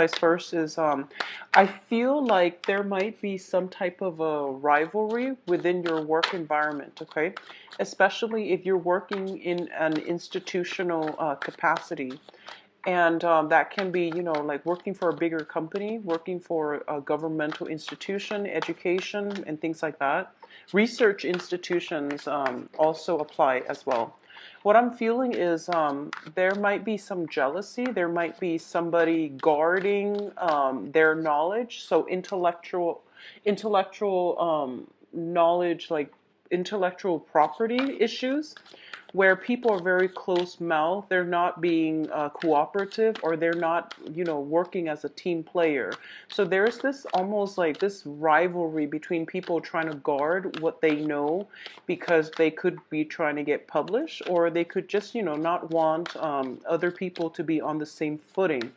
First is I feel like there might be some type of a rivalry within your work environment, okay? Especially if you're working in an institutional capacity. And that can be, you know, like working for a bigger company, working for a governmental institution, education, and things like that. Research institutions also apply as well. What I'm feeling is there might be some jealousy. There might be somebody guarding their knowledge. So intellectual knowledge, like intellectual property issues where people are very close-mouthed, they're not being cooperative, or they're not, you know, working as a team player. So there's this almost like this rivalry between people trying to guard what they know because they could be trying to get published, or they could just, you know, not want other people to be on the same footing.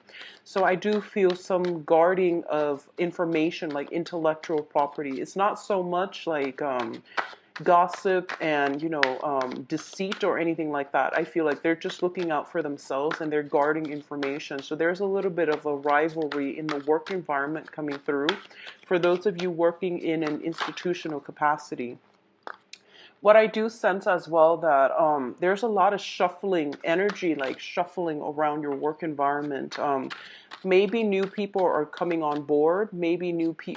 So I do feel some guarding of information, like intellectual property. It's not so much like gossip and, you know, deceit or anything like that. I feel like they're just looking out for themselves and they're guarding information. So there's a little bit of a rivalry in the work environment coming through for those of you working in an institutional capacity. What I do sense as well that there's a lot of shuffling energy, like shuffling around your work environment. Maybe new people are coming on board, maybe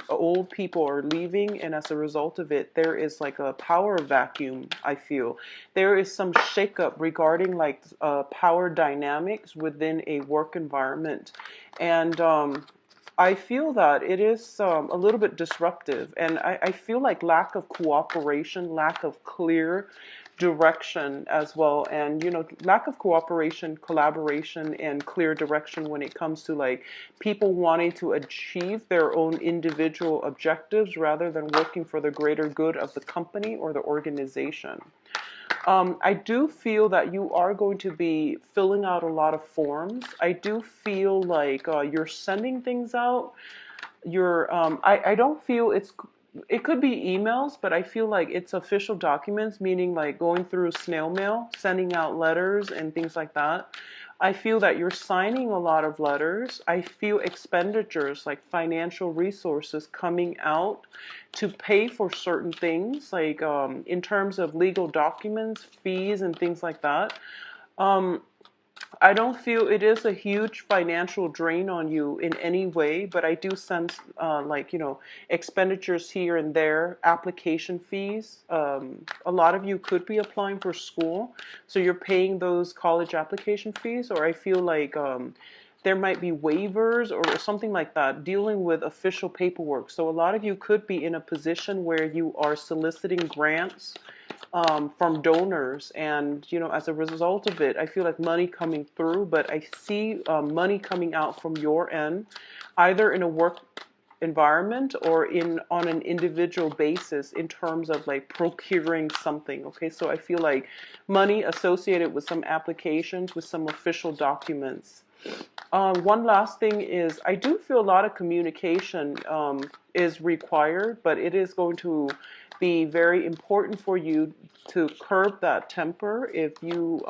old people are leaving, and as a result of it, there is like a power vacuum, I feel. There is some shakeup regarding like power dynamics within a work environment. And I feel that it is a little bit disruptive, and I feel like lack of cooperation, lack of clear direction as well, and, you know, lack of cooperation, collaboration, and clear direction when it comes to like people wanting to achieve their own individual objectives rather than working for the greater good of the company or the organization. I do feel that you are going to be filling out a lot of forms. I do feel like you're sending things out. I don't feel it could be emails, but I feel like it's official documents, meaning like going through snail mail, sending out letters and things like that. I feel that you're signing a lot of letters. I feel expenditures like financial resources coming out to pay for certain things, like in terms of legal documents, fees, and things like that. Um, I don't feel it is a huge financial drain on you in any way, but I do sense like, you know, expenditures here and there, application fees. A lot of you could be applying for school, so you're paying those college application fees, or I feel like there might be waivers or something like that, dealing with official paperwork. So a lot of you could be in a position where you are soliciting grants from donors, and, you know, as a result of it, I feel like money coming through, but I see money coming out from your end, either in a work environment or in on an individual basis in terms of like procuring something. Okay, so I feel like money associated with some applications, with some official documents. One last thing is I do feel a lot of communication is required, but it is going to be very important for you to curb that temper. If you,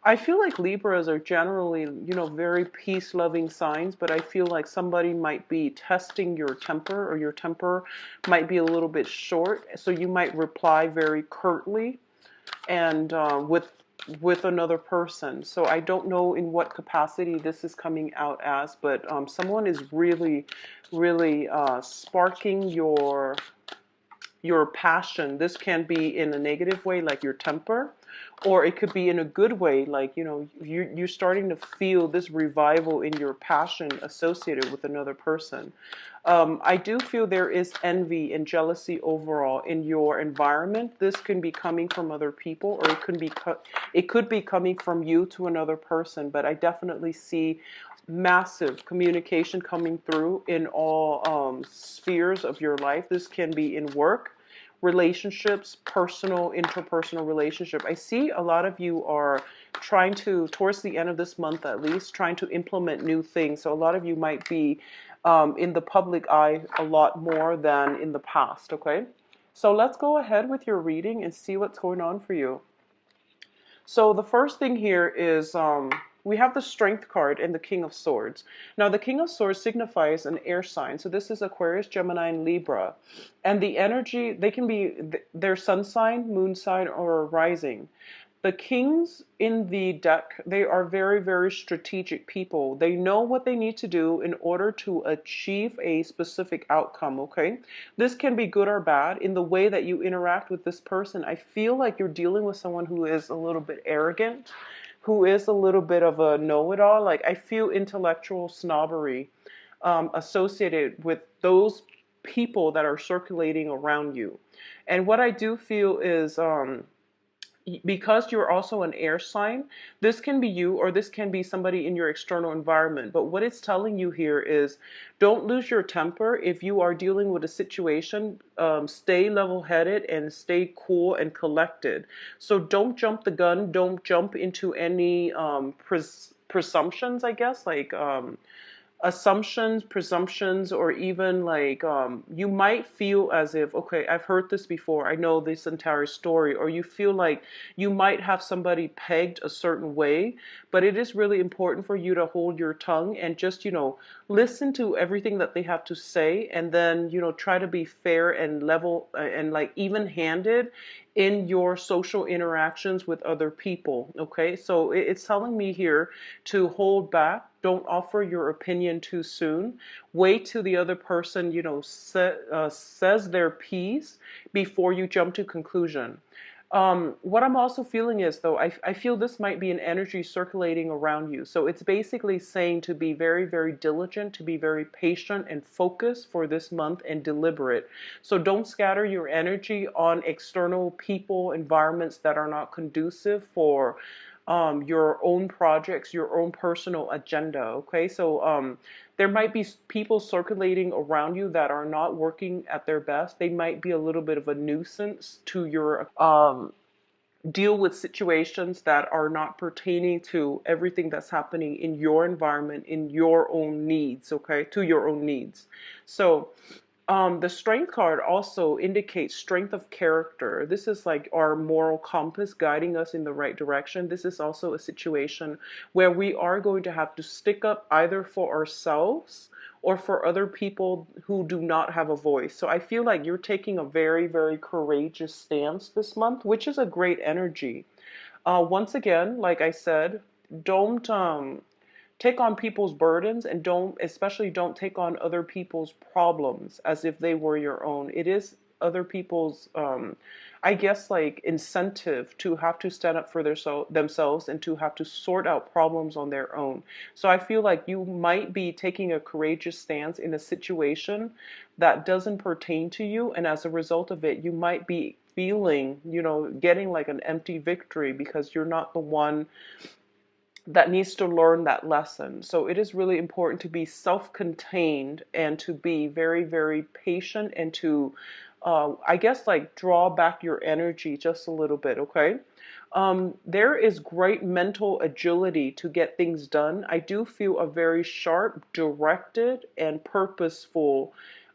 I feel like Libras are generally, you know, very peace-loving signs, but I feel like somebody might be testing your temper, or your temper might be a little bit short, so you might reply very curtly and with another person. So I don't know in what capacity this is coming out as, but someone is really, really sparking your passion. This can be in a negative way, like your temper, or it could be in a good way, like, you know, you're starting to feel this revival in your passion associated with another person. I do feel there is envy and jealousy overall in your environment. This can be coming from other people, or it could be coming from you to another person. But I definitely see massive communication coming through in all spheres of your life. This can be in work, relationships, personal, interpersonal relationship. I see a lot of you are trying to, towards the end of this month at least, trying to implement new things. So a lot of you might be in the public eye a lot more than in the past, okay? So let's go ahead with your reading and see what's going on for you. So the first thing here is We have the Strength card and the King of Swords. Now, the King of Swords signifies an air sign. So this is Aquarius, Gemini, and Libra. And the energy, they can be their sun sign, moon sign, or rising. The kings in the deck, they are very, very strategic people. They know what they need to do in order to achieve a specific outcome, okay? This can be good or bad. In the way that you interact with this person, I feel like you're dealing with someone who is a little bit arrogant, who is a little bit of a know-it-all. Like, I feel intellectual snobbery associated with those people that are circulating around you. And what I do feel is because you're also an air sign, this can be you or this can be somebody in your external environment. But what it's telling you here is don't lose your temper. If you are dealing with a situation, stay level-headed and stay cool and collected. So don't jump the gun. Don't jump into any presumptions, I guess, like assumptions, presumptions, or even like you might feel as if, okay, I've heard this before, I know this entire story, or you feel like you might have somebody pegged a certain way, but it is really important for you to hold your tongue and just, listen to everything that they have to say, and then, try to be fair and level and like even-handed in your social interactions with other people. Okay, so it's telling me here to hold back. Don't offer your opinion too soon. Wait till the other person, says their piece before you jump to conclusion. What I'm also feeling is, though, I feel this might be an energy circulating around you. So it's basically saying to be very, very diligent, to be very patient and focused for this month and deliberate. So don't scatter your energy on external people, environments that are not conducive for your own projects, your own personal agenda. Okay, so there might be people circulating around you that are not working at their best. They might be a little bit of a nuisance to your deal with situations that are not pertaining to everything that's happening in your environment, in your own needs, okay, to your own needs. So the Strength card also indicates strength of character. This is like our moral compass guiding us in the right direction. This is also a situation where we are going to have to stick up either for ourselves or for other people who do not have a voice. So I feel like you're taking a very, very courageous stance this month, which is a great energy. Once again, like I said, don't take on people's burdens, and especially don't take on other people's problems as if they were your own. It is other people's, I guess, like incentive to have to stand up for themselves and to have to sort out problems on their own. So I feel like you might be taking a courageous stance in a situation that doesn't pertain to you, and as a result of it, you might be feeling, getting like an empty victory because you're not the one that needs to learn that lesson. So it is really important to be self-contained and to be very, very patient and to, I guess, like draw back your energy just a little bit, okay? There is great mental agility to get things done. I do feel a very sharp, directed, and purposeful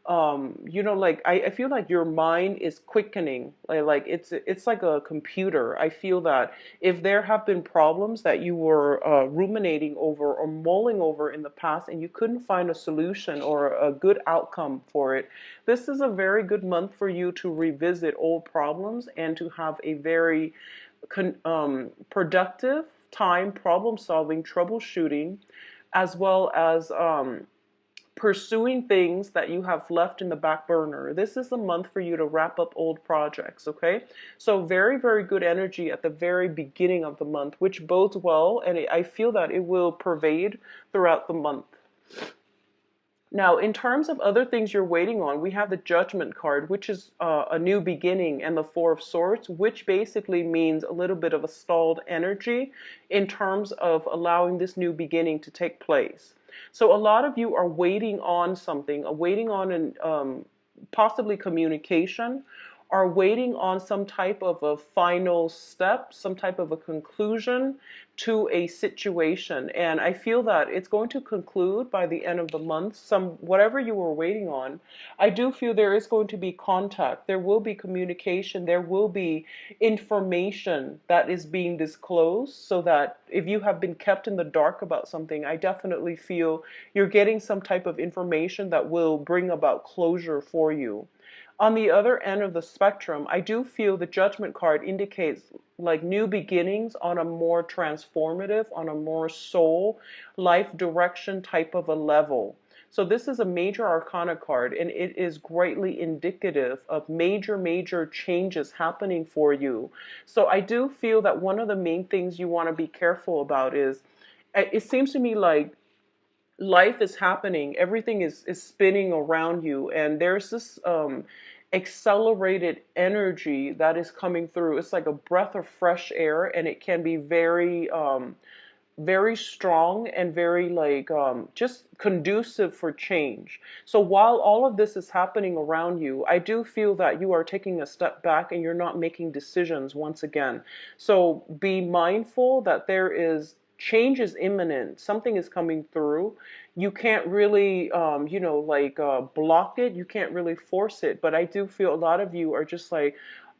like I feel like your mind is quickening, like it's like a computer. I feel that if there have been problems that you were ruminating over or mulling over in the past and you couldn't find a solution or a good outcome for it, this is a very good month for you to revisit old problems and to have a very productive time problem solving, troubleshooting, as well as pursuing things that you have left in the back burner. This is the month for you to wrap up old projects, okay? So very, very good energy at the very beginning of the month, which bodes well, and I feel that it will pervade throughout the month. Now, in terms of other things you're waiting on, we have the Judgment card, which is a new beginning, and the Four of Swords, which basically means a little bit of a stalled energy in terms of allowing this new beginning to take place. So a lot of you are waiting on something, waiting on an possibly communication, are waiting on some type of a final step, some type of a conclusion to a situation. And I feel that it's going to conclude by the end of the month, some whatever you were waiting on. I do feel there is going to be contact, there will be communication, there will be information that is being disclosed, so that if you have been kept in the dark about something, I definitely feel you're getting some type of information that will bring about closure for you. On the other end of the spectrum, I do feel the Judgment card indicates like new beginnings on a more transformative, on a more soul, life direction type of a level. So this is a major arcana card, and it is greatly indicative of major changes happening for you. So I do feel that one of the main things you want to be careful about is, it seems to me like life is happening, everything is spinning around you, and there's this accelerated energy that is coming through. It's like a breath of fresh air, and it can be very strong and very like just conducive for change. So while all of this is happening around you, I do feel that you are taking a step back and you're not making decisions once again. So be mindful that there is change is imminent. Something is coming through. You can't really, block it. You can't really force it. But I do feel a lot of you are just like,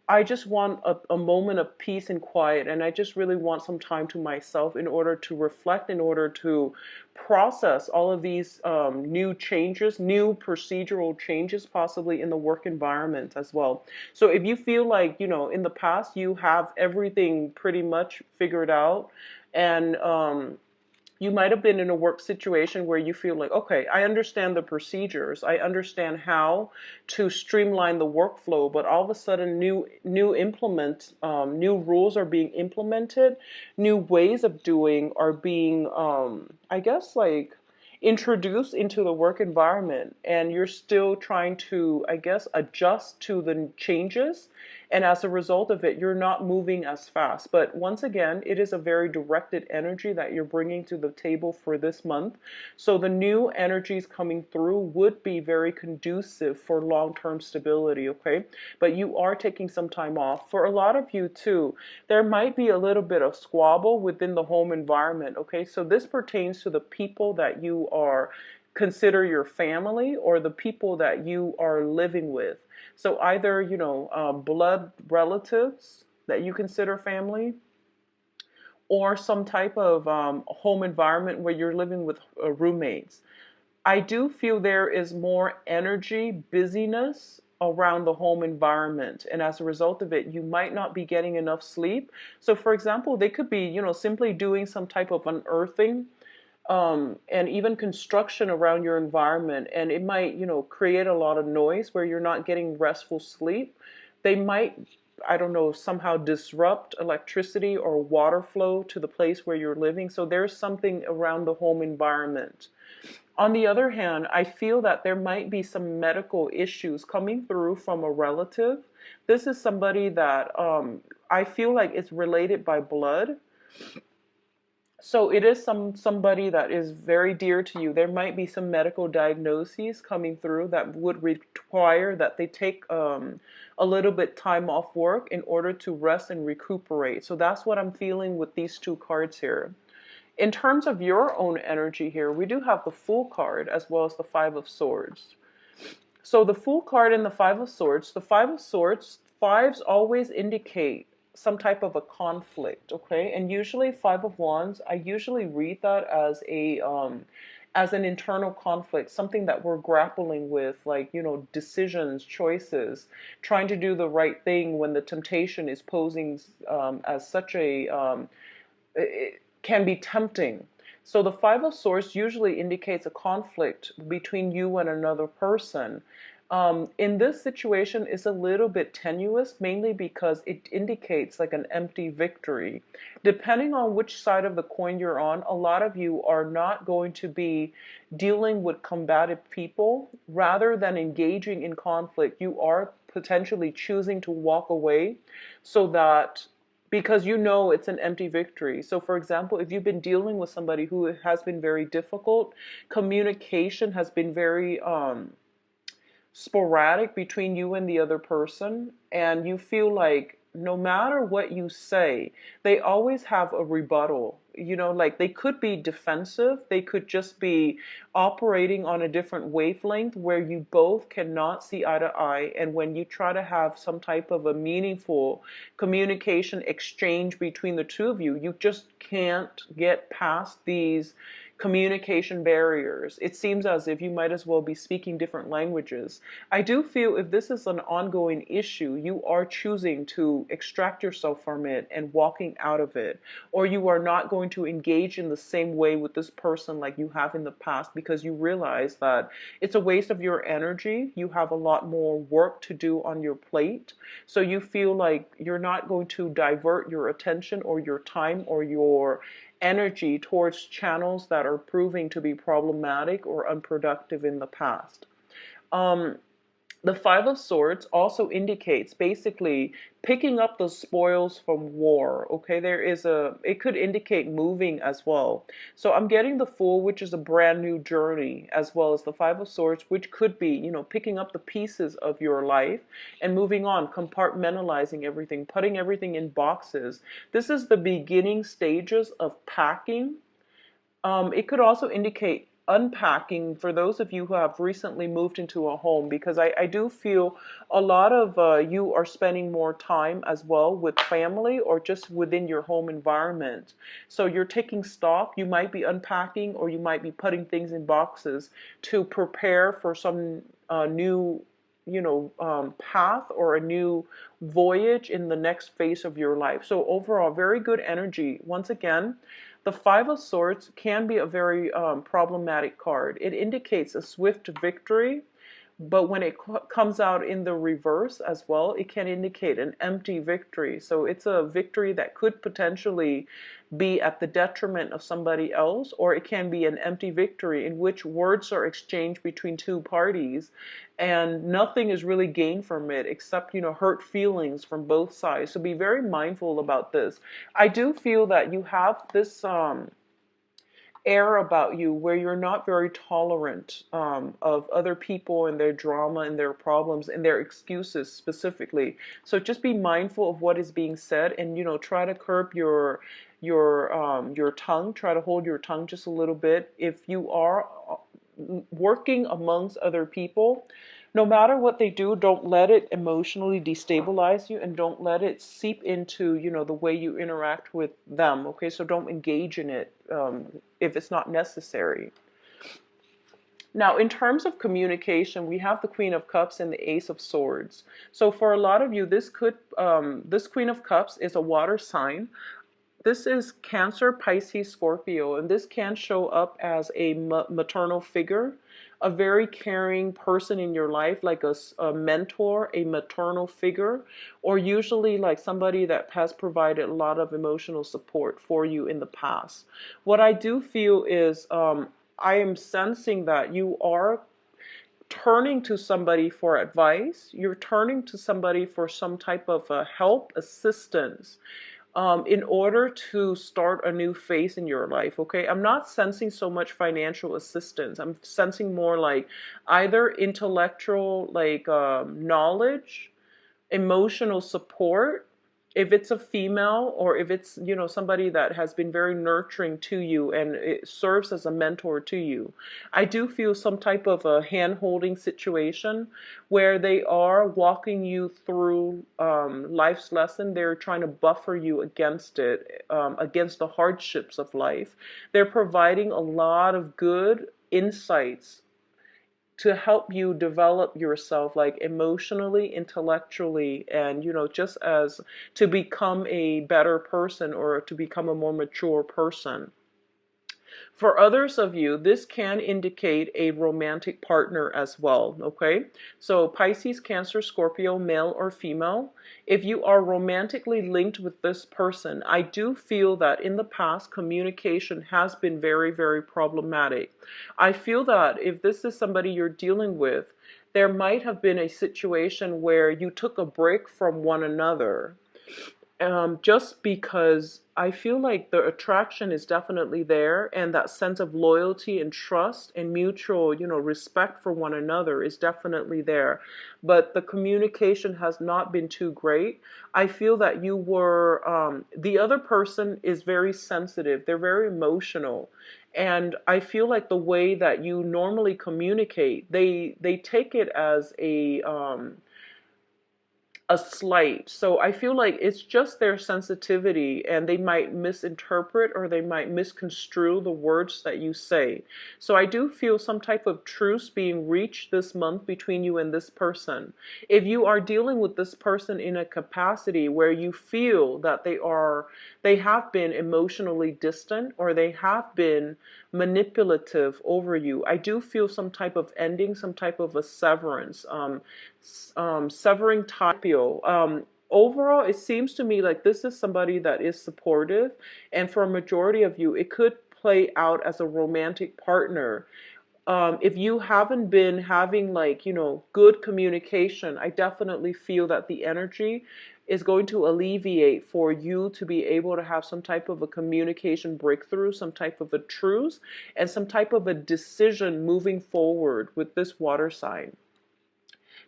I just want a moment of peace and quiet, and I just really want some time to myself in order to reflect, in order to process all of these new changes, new procedural changes, possibly in the work environment as well. So if you feel like, in the past you have everything pretty much figured out, and you might have been in a work situation where you feel like, okay, I understand the procedures, I understand how to streamline the workflow, but all of a sudden new rules are being implemented, new ways of doing are being, I guess, like introduced into the work environment, and you're still trying to, I guess, adjust to the changes. And as a result of it, you're not moving as fast. But once again, it is a very directed energy that you're bringing to the table for this month. So the new energies coming through would be very conducive for long-term stability, okay? But you are taking some time off. For a lot of you too, there might be a little bit of squabble within the home environment, okay? So this pertains to the people that you are consider your family, or the people that you are living with. So either, blood relatives that you consider family, or some type of home environment where you're living with roommates. I do feel there is more energy, busyness around the home environment. And as a result of it, you might not be getting enough sleep. So for example, they could be, simply doing some type of unearthing, and even construction around your environment, and it might, create a lot of noise where you're not getting restful sleep. They might, I don't know, somehow disrupt electricity or water flow to the place where you're living. So there's something around the home environment. On the other hand, I feel that there might be some medical issues coming through from a relative. This is somebody that I feel like it's related by blood. So it is somebody that is very dear to you. There might be some medical diagnoses coming through that would require that they take a little bit time off work in order to rest and recuperate. So that's what I'm feeling with these two cards here. In terms of your own energy here, we do have the Fool card as well as the Five of Swords. So the Fool card and the Five of Swords, fives always indicate some type of a conflict, okay? And usually Five of Wands, I usually read that as an internal conflict, something that we're grappling with, like, decisions, choices, trying to do the right thing when the temptation is posing as such a, it can be tempting. So the Five of Swords usually indicates a conflict between you and another person. In this situation, it's a little bit tenuous, mainly because it indicates like an empty victory. Depending on which side of the coin you're on, a lot of you are not going to be dealing with combative people. Rather than engaging in conflict, you are potentially choosing to walk away, so that, because it's an empty victory. So for example, if you've been dealing with somebody who has been very difficult, communication has been very sporadic between you and the other person, and you feel like no matter what you say, they always have a rebuttal. Like they could be defensive, they could just be operating on a different wavelength where you both cannot see eye to eye. And when you try to have some type of a meaningful communication exchange between the two of you, you just can't get past these communication barriers. It seems as if you might as well be speaking different languages. I do feel if this is an ongoing issue, you are choosing to extract yourself from it and walking out of it, or you are not going to engage in the same way with this person like you have in the past because you realize that it's a waste of your energy. You have a lot more work to do on your plate. So you feel like you're not going to divert your attention or your time or your energy towards channels that are proving to be problematic or unproductive in the past. The Five of Swords also indicates basically picking up the spoils from war. Okay, it could indicate moving as well. So I'm getting the Fool, which is a brand new journey, as well as the Five of Swords, which could be, picking up the pieces of your life and moving on, compartmentalizing everything, putting everything in boxes. This is the beginning stages of packing. It could also indicate unpacking for those of you who have recently moved into a home, because I do feel a lot of you are spending more time as well with family or just within your home environment. So you're taking stock, you might be unpacking or you might be putting things in boxes to prepare for some new path or a new voyage in the next phase of your life. So overall, very good energy. Once again, the Five of Swords can be a very problematic card. It indicates a swift victory, but when it comes out in the reverse as well, it can indicate an empty victory. So it's a victory that could potentially be at the detriment of somebody else, or it can be an empty victory in which words are exchanged between two parties and nothing is really gained from it except, hurt feelings from both sides. So be very mindful about this. I do feel that you have this air about you where you're not very tolerant of other people and their drama and their problems and their excuses specifically. So just be mindful of what is being said, and try to curb your tongue. Try to hold your tongue just a little bit. If you are working amongst other people, no matter what they do, don't let it emotionally destabilize you, and don't let it seep into, the way you interact with them. Okay, so don't engage in it if it's not necessary. Now, in terms of communication, we have the Queen of Cups and the Ace of Swords. So for a lot of you, this Queen of Cups is a water sign. This is Cancer, Pisces, Scorpio, and this can show up as a maternal figure, a very caring person in your life, like a mentor, a maternal figure, or usually like somebody that has provided a lot of emotional support for you in the past. What I do feel is I am sensing that you are turning to somebody for advice. You're turning to somebody for some type of help, assistance, in order to start a new phase in your life. Okay, I'm not sensing so much financial assistance. I'm sensing more like either intellectual, like knowledge, emotional support, if it's a female, or if it's somebody that has been very nurturing to you and it serves as a mentor to you. I do feel some type of a hand-holding situation where they are walking you through life's lesson. They're trying to buffer you against it, against the hardships of life. They're providing a lot of good insights to help you develop yourself, like emotionally, intellectually, and just as to become a better person or to become a more mature person. For others of you, this can indicate a romantic partner as well, okay? So Pisces, Cancer, Scorpio, male or female, if you are romantically linked with this person, I do feel that in the past, communication has been very, very problematic. I feel that if this is somebody you're dealing with, there might have been a situation where you took a break from one another. Just because I feel like the attraction is definitely there, and that sense of loyalty and trust and mutual, respect for one another is definitely there. But the communication has not been too great. I feel that the other person is very sensitive, they're very emotional. And I feel like the way that you normally communicate, they take it as a slight. So I feel like it's just their sensitivity, and they might misinterpret or they might misconstrue the words that you say. So I do feel some type of truce being reached this month between you and this person. If you are dealing with this person in a capacity where you feel that they have been emotionally distant, or they have been manipulative over you, I do feel some type of ending, some type of a severance, severing tapio. Overall, it seems to me like this is somebody that is supportive, and for a majority of you, it could play out as a romantic partner. If you haven't been having, like, good communication, I definitely feel that the energy is going to alleviate for you to be able to have some type of a communication breakthrough, some type of a truce, and some type of a decision moving forward with this water sign.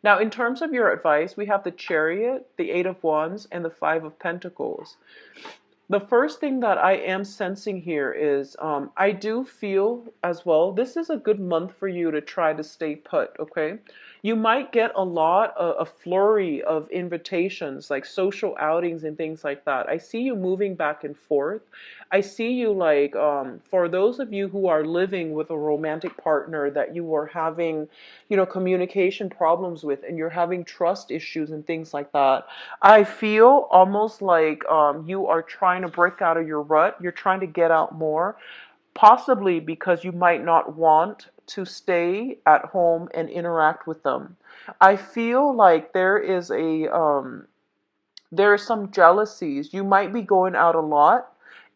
Now, in terms of your advice, we have the Chariot, the Eight of Wands, and the Five of Pentacles. The first thing that I am sensing here is I do feel as well, this is a good month for you to try to stay put, okay? You might get a flurry of invitations, like social outings and things like that. I see you moving back and forth. I see you, like, for those of you who are living with a romantic partner that you are having, communication problems with, and you're having trust issues and things like that. I feel almost like you are trying to break out of your rut. You're trying to get out more, possibly because you might not want to stay at home and interact with them. I feel like there are some jealousies. You might be going out a lot,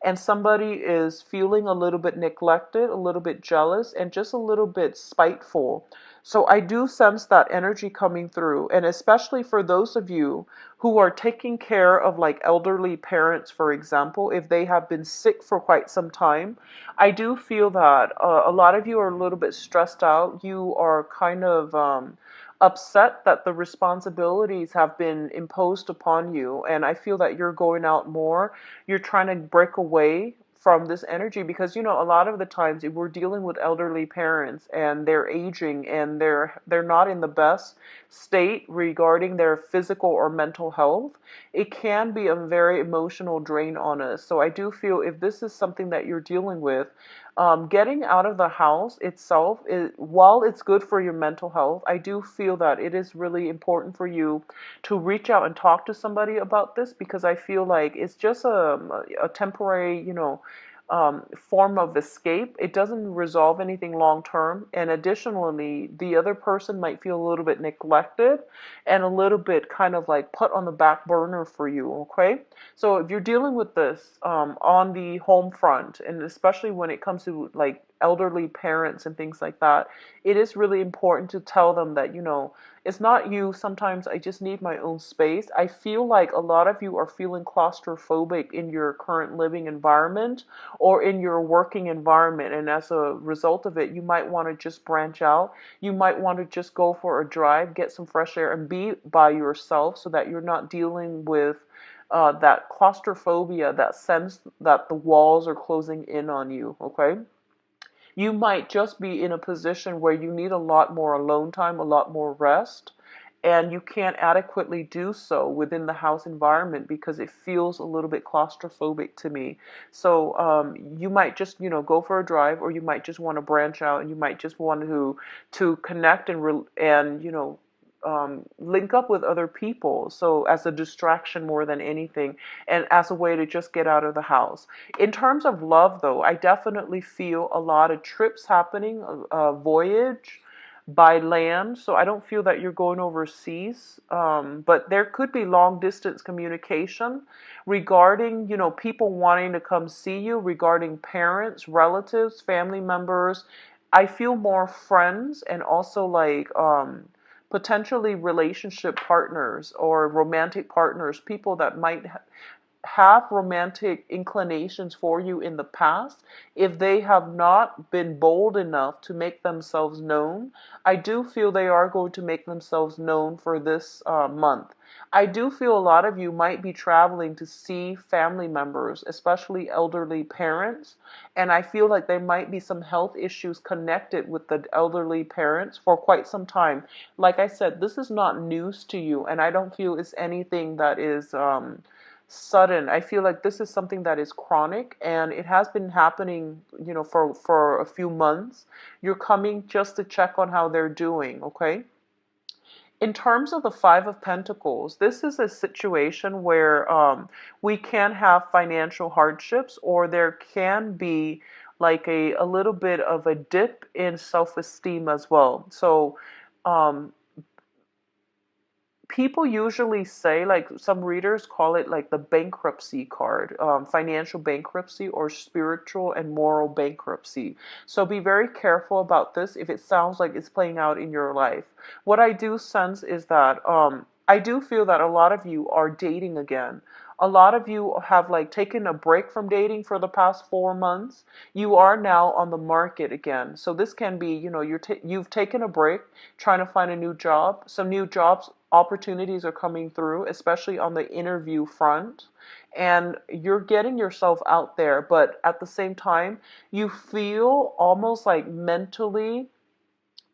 and somebody is feeling a little bit neglected, a little bit jealous, and just a little bit spiteful. So I do sense that energy coming through, and especially for those of you who are taking care of, like, elderly parents, for example, if they have been sick for quite some time. I do feel that a lot of you are a little bit stressed out. You are kind of upset that the responsibilities have been imposed upon you, and I feel that you're going out more. You're trying to break away from this energy because, a lot of the times if we're dealing with elderly parents and they're aging and they're not in the best state regarding their physical or mental health, it can be a very emotional drain on us. So I do feel if this is something that you're dealing with, getting out of the house itself, while it's good for your mental health, I do feel that it is really important for you to reach out and talk to somebody about this, because I feel like it's just a temporary, form of escape. It doesn't resolve anything long term. And additionally, the other person might feel a little bit neglected and a little bit kind of like put on the back burner for you, okay? So if you're dealing with this on the home front, and especially when it comes to, like, elderly parents and things like that, it is really important to tell them that, it's not you. Sometimes I just need my own space. I feel like a lot of you are feeling claustrophobic in your current living environment or in your working environment. And as a result of it, you might want to just branch out. You might want to just go for a drive, get some fresh air, and be by yourself so that you're not dealing with that claustrophobia, that sense that the walls are closing in on you, okay? You might just be in a position where you need a lot more alone time, a lot more rest, and you can't adequately do so within the house environment because it feels a little bit claustrophobic to me. So you might just, go for a drive, or you might just want to branch out, and you might just want to connect and link up with other people. So as a distraction more than anything, and as a way to just get out of the house. In terms of love, though, I definitely feel a lot of trips happening, a voyage by land. So I don't feel that you're going overseas, but there could be long distance communication regarding, people wanting to come see you, regarding parents, relatives, family members. I feel more friends, and also, like, potentially relationship partners or romantic partners, people that might have romantic inclinations for you in the past, if they have not been bold enough to make themselves known, I do feel they are going to make themselves known for this month. I do feel a lot of you might be traveling to see family members, especially elderly parents. And I feel like there might be some health issues connected with the elderly parents for quite some time. Like I said, this is not news to you, and I don't feel it's anything that is sudden. I feel like this is something that is chronic, and it has been happening, for a few months. You're coming just to check on how they're doing, okay? In terms of the Five of Pentacles, this is a situation where we can have financial hardships, or there can be like a little bit of a dip in self-esteem as well. So um, people usually say, like some readers call it like the bankruptcy card, financial bankruptcy or spiritual and moral bankruptcy. So be very careful about this if it sounds like it's playing out in your life. What I do sense is that I do feel that a lot of you are dating again. A lot of you have like taken a break from dating for the past 4 months. You are now on the market again. So this can be, you've taken a break trying to find a new job. Some new jobs opportunities are coming through, especially on the interview front. And you're getting yourself out there, but at the same time, you feel almost like mentally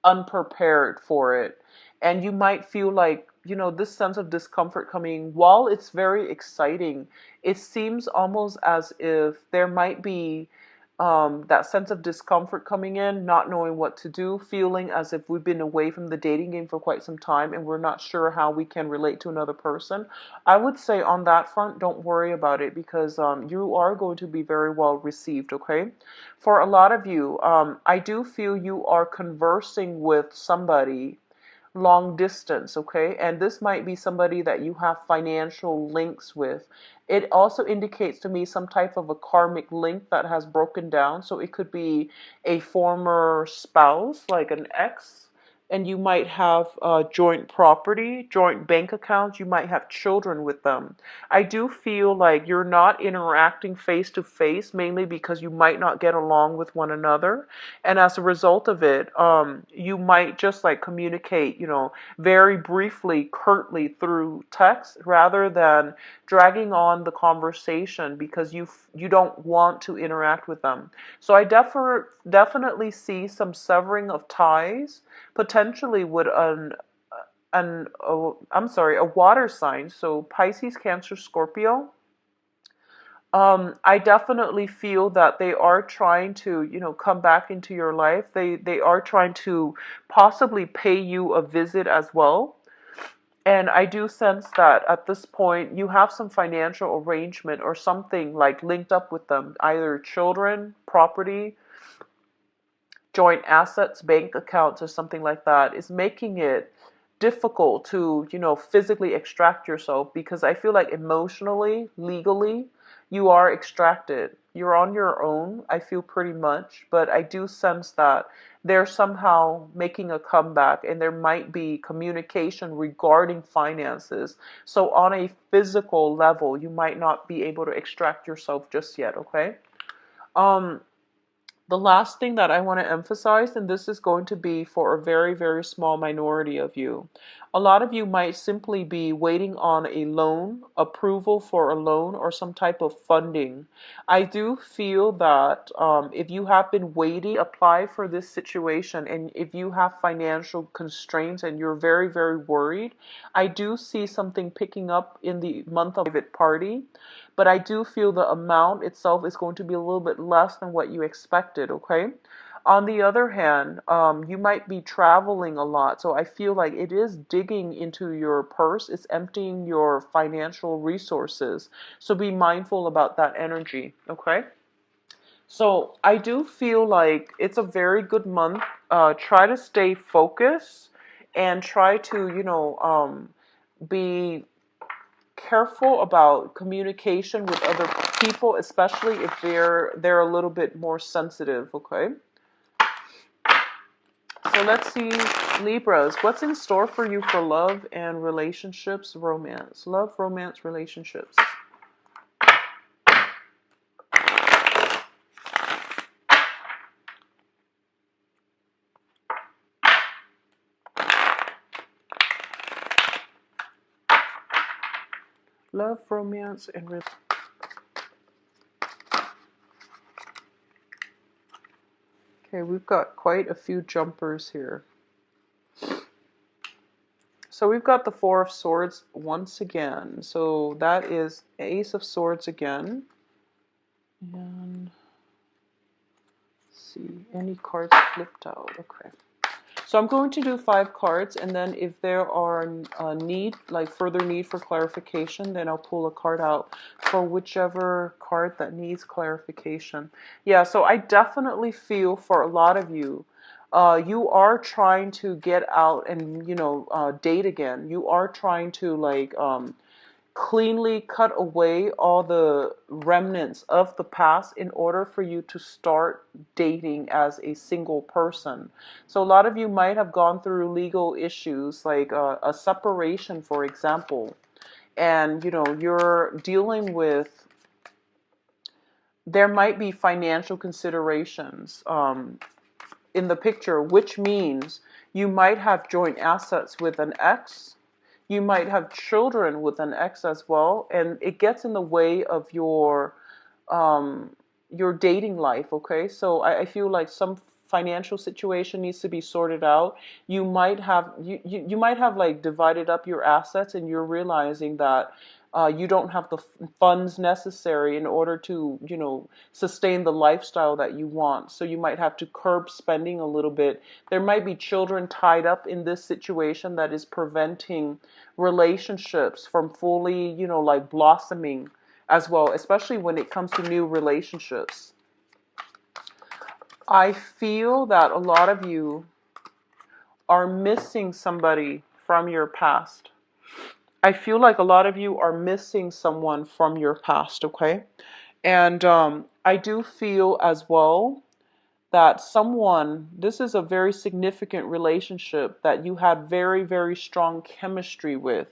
unprepared for it. And you might feel like, this sense of discomfort coming, while it's very exciting, it seems almost as if there might be that sense of discomfort coming in, not knowing what to do, feeling as if we've been away from the dating game for quite some time and we're not sure how we can relate to another person. I would say on that front, don't worry about it, because you are going to be very well received, okay? For a lot of you, I do feel you are conversing with somebody long distance, okay? And this might be somebody that you have financial links with. It also indicates to me some type of a karmic link that has broken down. So it could be a former spouse, like an ex, and you might have joint property, joint bank accounts. You might have children with them. I do feel like you're not interacting face to face, mainly because you might not get along with one another. And as a result of it, you might just like communicate, very briefly, curtly through text, rather than dragging on the conversation because you don't want to interact with them. So I definitely see some severing of ties, potentially with a water sign, so Pisces, Cancer, Scorpio. I definitely feel that they are trying to, come back into your life. They are trying to possibly pay you a visit as well. And I do sense that at this point you have some financial arrangement or something like linked up with them, either children, property, joint assets, bank accounts, or something like that, is making it difficult to, physically extract yourself, because I feel like emotionally, legally, you are extracted. You're on your own, I feel, pretty much, but I do sense that they're somehow making a comeback, and there might be communication regarding finances. So on a physical level, you might not be able to extract yourself just yet, okay? Um, the last thing that I want to emphasize, and this is going to be for a very, very small minority of you. A lot of you might simply be waiting on a loan, approval for a loan, or some type of funding. I do feel that if you have been waiting to apply for this situation, and if you have financial constraints and you're very, very worried, I do see something picking up in the month of private party. But I do feel the amount itself is going to be a little bit less than what you expected, okay? On the other hand, you might be traveling a lot, so I feel like it is digging into your purse. It's emptying your financial resources. So be mindful about that energy, okay? So I do feel like it's a very good month. Try to stay focused and try to, be careful about communication with other people, especially if they're a little bit more sensitive, okay? So let's see, Libras, what's in store for you for love and relationships, romance? Love, romance, relationships. Love, romance, and okay, we've got quite a few jumpers here. So we've got the Four of Swords once again. So that is Ace of Swords again. And let's see, any cards flipped out? Okay. So I'm going to do 5 cards, and then if there are further need for clarification, then I'll pull a card out for whichever card that needs clarification. Yeah, so I definitely feel for a lot of you, you are trying to get out and, date again. You are trying to cleanly cut away all the remnants of the past in order for you to start dating as a single person. So a lot of you might have gone through legal issues like a separation, for example, and you're dealing with, there might be financial considerations in the picture, which means you might have joint assets with an ex. You might have children with an ex as well, and it gets in the way of your dating life. Okay, so I feel like some financial situation needs to be sorted out. You might have like divided up your assets, and you're realizing that you don't have the funds necessary in order to sustain the lifestyle that you want. So you might have to curb spending a little bit. There might be children tied up in this situation that is preventing relationships from fully blossoming as well, especially when it comes to new relationships. I feel that a lot of you are missing somebody from your past. I feel like a lot of you are missing someone from your past, okay? And I do feel as well that this is a very significant relationship that you had very, very strong chemistry with.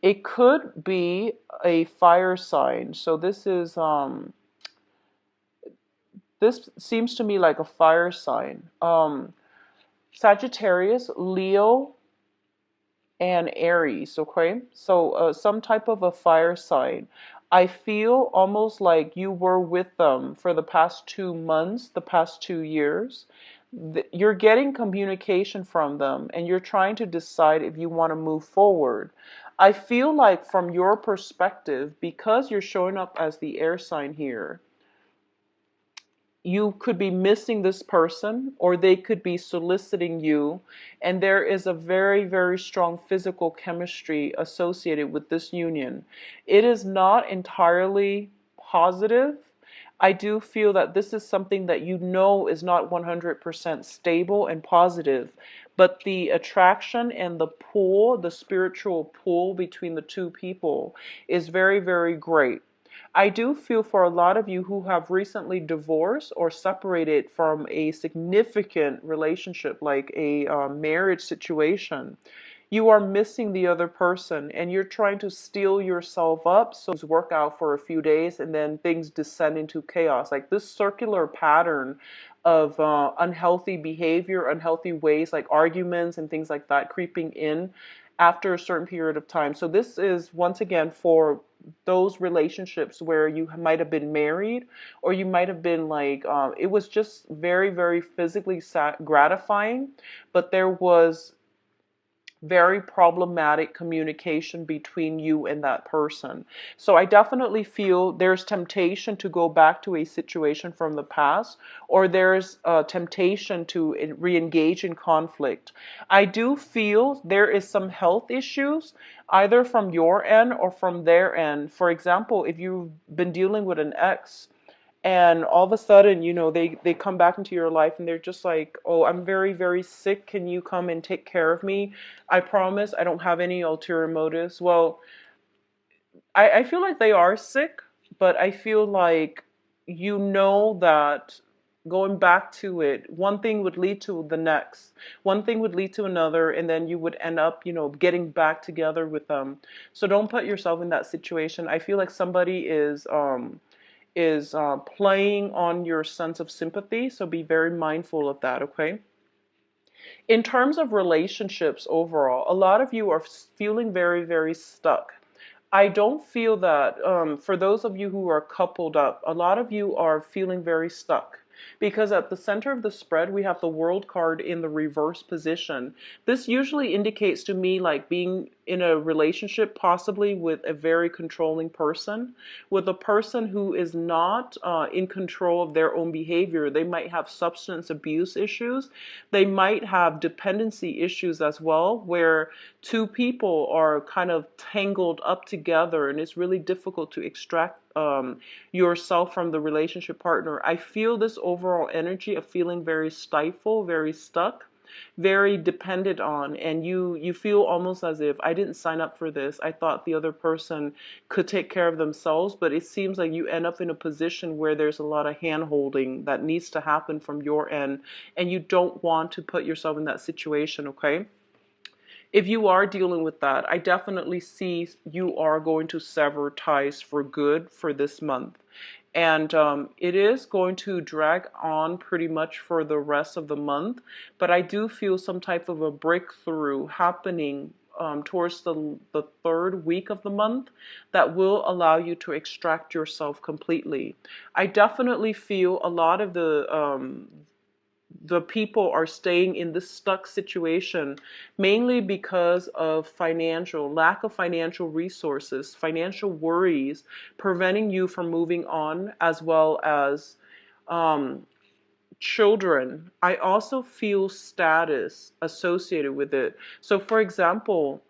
It could be a fire sign. So this seems to me like a fire sign. Sagittarius, Leo, and Aries, okay? So some type of a fire sign. I feel almost like you were with them for the past 2 months, the past 2 years. You're getting communication from them, and you're trying to decide if you want to move forward. I feel like from your perspective, because you're showing up as the air sign here, you could be missing this person, or they could be soliciting you, and there is a very, very strong physical chemistry associated with this union. It is not entirely positive. I do feel that this is something that is not 100% stable and positive, but the attraction and the pull, the spiritual pull between the two people is very, very great. I do feel for a lot of you who have recently divorced or separated from a significant relationship, like a marriage situation, you are missing the other person, and you're trying to steel yourself up so things work out for a few days and then things descend into chaos. Like this circular pattern of unhealthy behavior, unhealthy ways, like arguments and things like that creeping in after a certain period of time. So this is once again for those relationships where you might have been married, or you might have been like it was just very, very physically gratifying, but there was very problematic communication between you and that person. So I definitely feel there's temptation to go back to a situation from the past, or there's a temptation to re-engage in conflict. I do feel there is some health issues, either from your end or from their end. For example, if you've been dealing with an ex, and all of a sudden, they come back into your life and they're just like, oh, I'm very, very sick. Can you come and take care of me? I promise I don't have any ulterior motives. Well, I feel like they are sick, but I feel like that going back to it, one thing would lead to the next. One thing would lead to another, and then you would end up, getting back together with them. So don't put yourself in that situation. I feel like somebody is playing on your sense of sympathy, so be very mindful of that, okay? In terms of relationships overall, a lot of you are feeling very, very stuck. I don't feel that for those of you who are coupled up, a lot of you are feeling very stuck. Because at the center of the spread, we have the World card in the reverse position. This usually indicates to me like being in a relationship, possibly with a very controlling person, with a person who is not in control of their own behavior. They might have substance abuse issues. They might have dependency issues as well, where two people are kind of tangled up together and it's really difficult to extract yourself from the relationship partner. I feel this overall energy of feeling very stifled, very stuck, very dependent on, and you feel almost as if I didn't sign up for this. I thought the other person could take care of themselves, but it seems like you end up in a position where there's a lot of hand holding that needs to happen from your end, and you don't want to put yourself in that situation, okay? If you are dealing with that, I definitely see you are going to sever ties for good for this month. And it is going to drag on pretty much for the rest of the month, but I do feel some type of a breakthrough happening towards the third week of the month that will allow you to extract yourself completely. I definitely feel a lot of the people are staying in this stuck situation mainly because of lack of financial resources, financial worries preventing you from moving on, as well as um, children. I also feel status associated with it. So for example,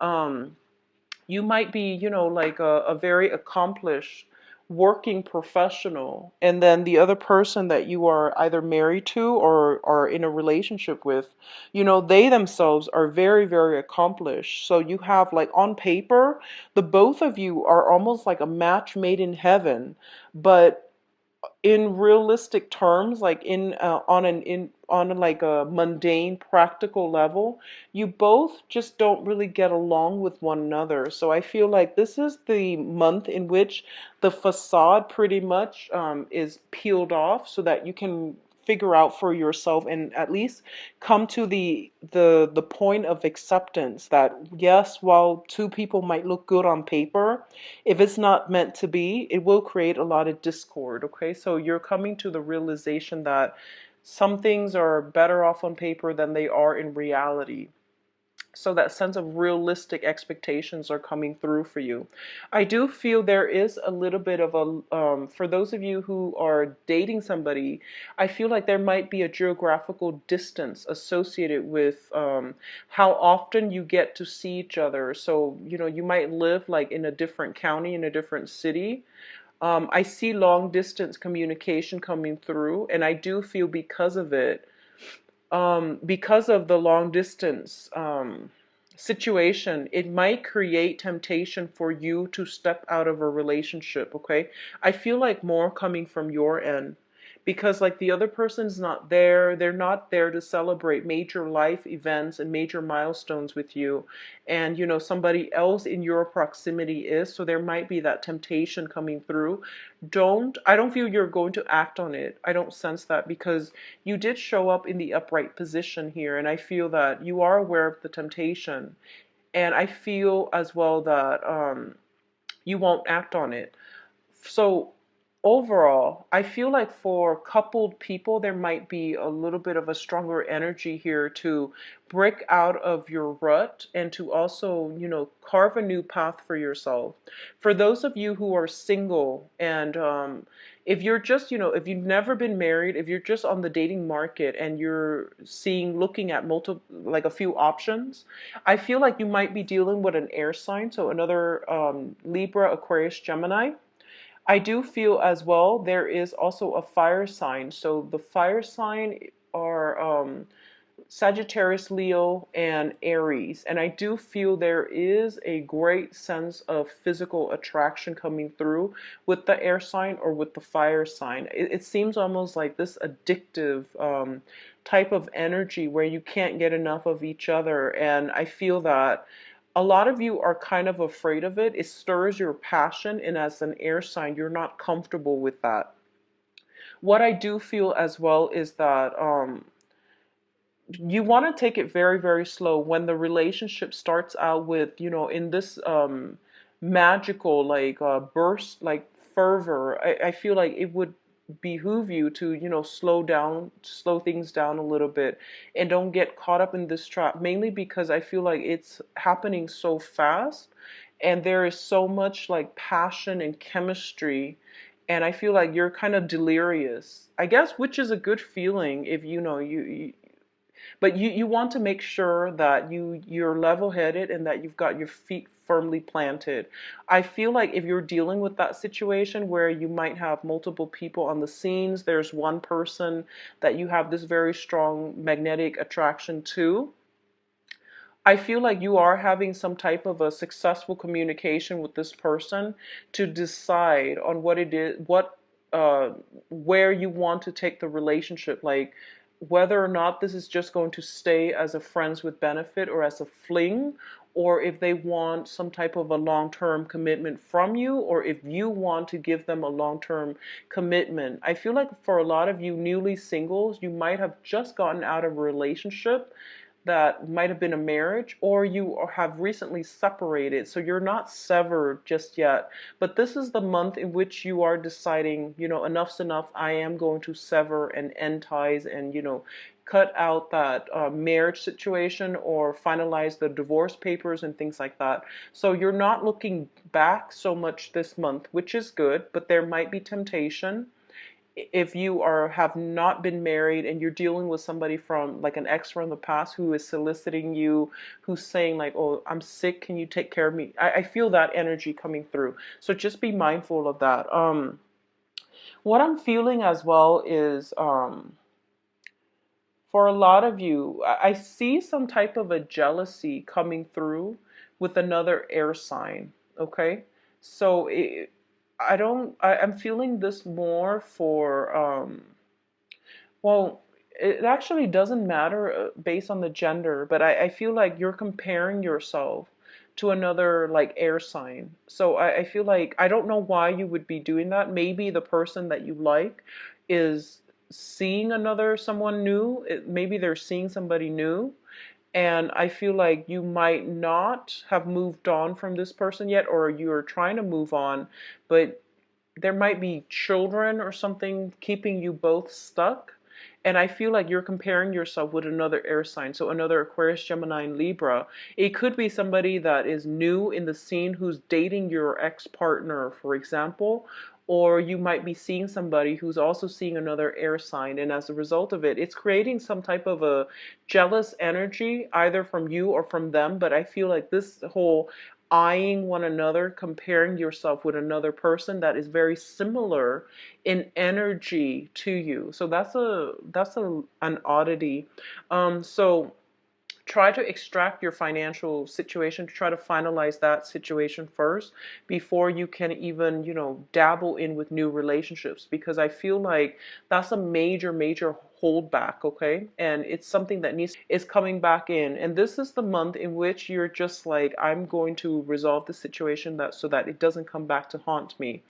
you might be, like a very accomplished working professional, and then the other person that you are either married to or are in a relationship with, they themselves are very, very accomplished. So you have, like, on paper, the both of you are almost like a match made in heaven, but in realistic terms, like on like a mundane practical level, you both just don't really get along with one another. So I feel like this is the month in which the facade pretty much is peeled off so that you can figure out for yourself and at least come to the point of acceptance that yes, while two people might look good on paper, if it's not meant to be, it will create a lot of discord, okay? So you're coming to the realization that some things are better off on paper than they are in reality. So that sense of realistic expectations are coming through for you. I do feel there is a little bit of for those of you who are dating somebody, I feel like there might be a geographical distance associated with how often you get to see each other. So, you might live like in a different county, in a different city. I see long distance communication coming through, and I do feel because of the long distance situation, it might create temptation for you to step out of a relationship, okay? I feel like more coming from your end because like the other person's not there. They're not there to celebrate major life events and major milestones with you. And somebody else in your proximity is, so there might be that temptation coming through. I don't feel you're going to act on it. I don't sense that because you did show up in the upright position here, and I feel that you are aware of the temptation. And I feel as well that you won't act on it. So overall, I feel like for coupled people, there might be a little bit of a stronger energy here to break out of your rut and to also, carve a new path for yourself. For those of you who are single and if you're just, if you've never been married, if you're just on the dating market and you're looking at like a few options, I feel like you might be dealing with an air sign, so another Libra, Aquarius, Gemini. I do feel as well there is also a fire sign. So the fire sign are Sagittarius, Leo, and Aries. And I do feel there is a great sense of physical attraction coming through with the air sign or with the fire sign. It seems almost like this addictive type of energy where you can't get enough of each other. And I feel that a lot of you are kind of afraid of it. It stirs your passion, and as an air sign, you're not comfortable with that. What I do feel as well is that you want to take it very, very slow when the relationship starts out with, in this magical, like burst, like fervor. I feel like it would behoove you to, slow things down a little bit and don't get caught up in this trap, mainly because I feel like it's happening so fast and there is so much like passion and chemistry, and I feel like you're kind of delirious, I guess, which is a good feeling if but you want to make sure that you're level-headed and that you've got your feet firmly planted. I feel like if you're dealing with that situation where you might have multiple people on the scenes, there's one person that you have this very strong magnetic attraction to, I feel like you are having some type of a successful communication with this person to decide on what it is, uh, where you want to take the relationship, like whether or not this is just going to stay as a friends with benefit or as a fling, or if they want some type of a long-term commitment from you, or if you want to give them a long-term commitment. I feel like for a lot of you newly singles, you might have just gotten out of a relationship that might have been a marriage, or you have recently separated, so you're not severed just yet. But this is the month in which you are deciding, enough's enough. I am going to sever and end ties and, cut out that marriage situation or finalize the divorce papers and things like that. So you're not looking back so much this month, which is good, but there might be temptation if you have not been married and you're dealing with somebody from like an ex from the past who is soliciting you, who's saying like, oh, I'm sick, can you take care of me? I feel that energy coming through, so just be mindful of that. What I'm feeling as well is, for a lot of you, I see some type of a jealousy coming through with another air sign. Okay, so I'm feeling this more for, well, it actually doesn't matter based on the gender, but I feel like you're comparing yourself to another like air sign. So I feel like I don't know why you would be doing that. Maybe the person that you like is seeing someone new. Maybe they're seeing somebody new. And I feel like you might not have moved on from this person yet, or you're trying to move on, but there might be children or something keeping you both stuck. And I feel like you're comparing yourself with another air sign. So another Aquarius, Gemini, and Libra. It could be somebody that is new in the scene who's dating your ex-partner, for example. Or you might be seeing somebody who's also seeing another air sign. And as a result of it, it's creating some type of a jealous energy, either from you or from them. But I feel like this whole eyeing one another, comparing yourself with another person that is very similar in energy to you. So that's an oddity. So try to extract your financial situation, try to finalize that situation first before you can even, dabble in with new relationships, because I feel like that's a major holdback. Okay, and it's something that is coming back in, and this is the month in which you're just like, I'm going to resolve the situation so that it doesn't come back to haunt me.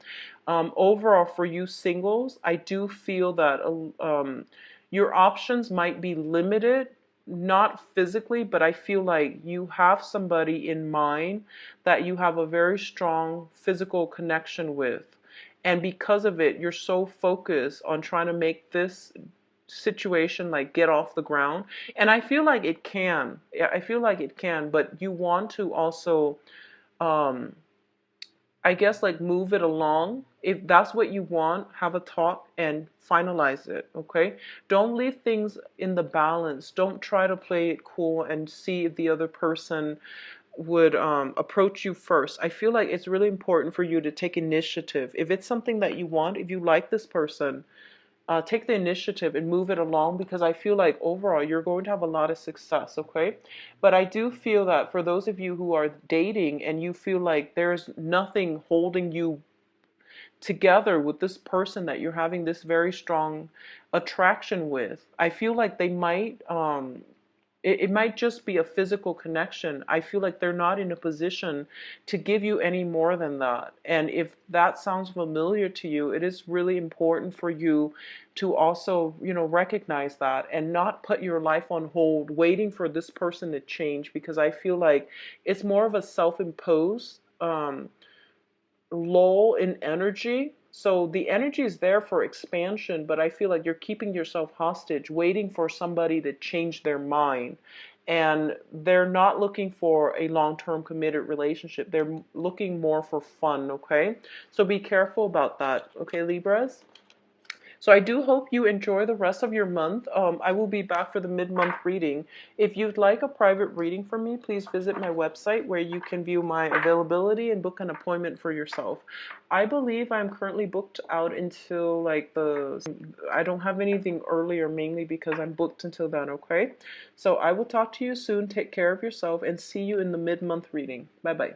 Overall, for you singles, I do feel that your options might be limited, not physically, but I feel like you have somebody in mind that you have a very strong physical connection with. And because of it, you're so focused on trying to make this situation like get off the ground. And I feel like it can. Yeah, I feel like it can, but you want to also, um, I guess, like move it along. If that's what you want, have a talk and finalize it, okay? Don't leave things in the balance. Don't try to play it cool and see if the other person would approach you first. I feel like it's really important for you to take initiative. If it's something that you want, if you like this person, take the initiative and move it along, because I feel like overall you're going to have a lot of success, okay? But I do feel that for those of you who are dating and you feel like there's nothing holding you together with this person that you're having this very strong attraction with, I feel like they might it might just be a physical connection. I feel like they're not in a position to give you any more than that. And if that sounds familiar to you, it is really important for you to also, recognize that and not put your life on hold waiting for this person to change, because I feel like it's more of a self-imposed um, lull in energy. So the energy is there for expansion, but I feel like you're keeping yourself hostage, waiting for somebody to change their mind. And they're not looking for a long-term committed relationship. They're looking more for fun, okay? So be careful about that, okay, Libras? So I do hope you enjoy the rest of your month. I will be back for the mid-month reading. If you'd like a private reading from me, please visit my website where you can view my availability and book an appointment for yourself. I believe I'm currently booked out until like I don't have anything earlier, mainly because I'm booked until then, okay? So I will talk to you soon. Take care of yourself and see you in the mid-month reading. Bye-bye.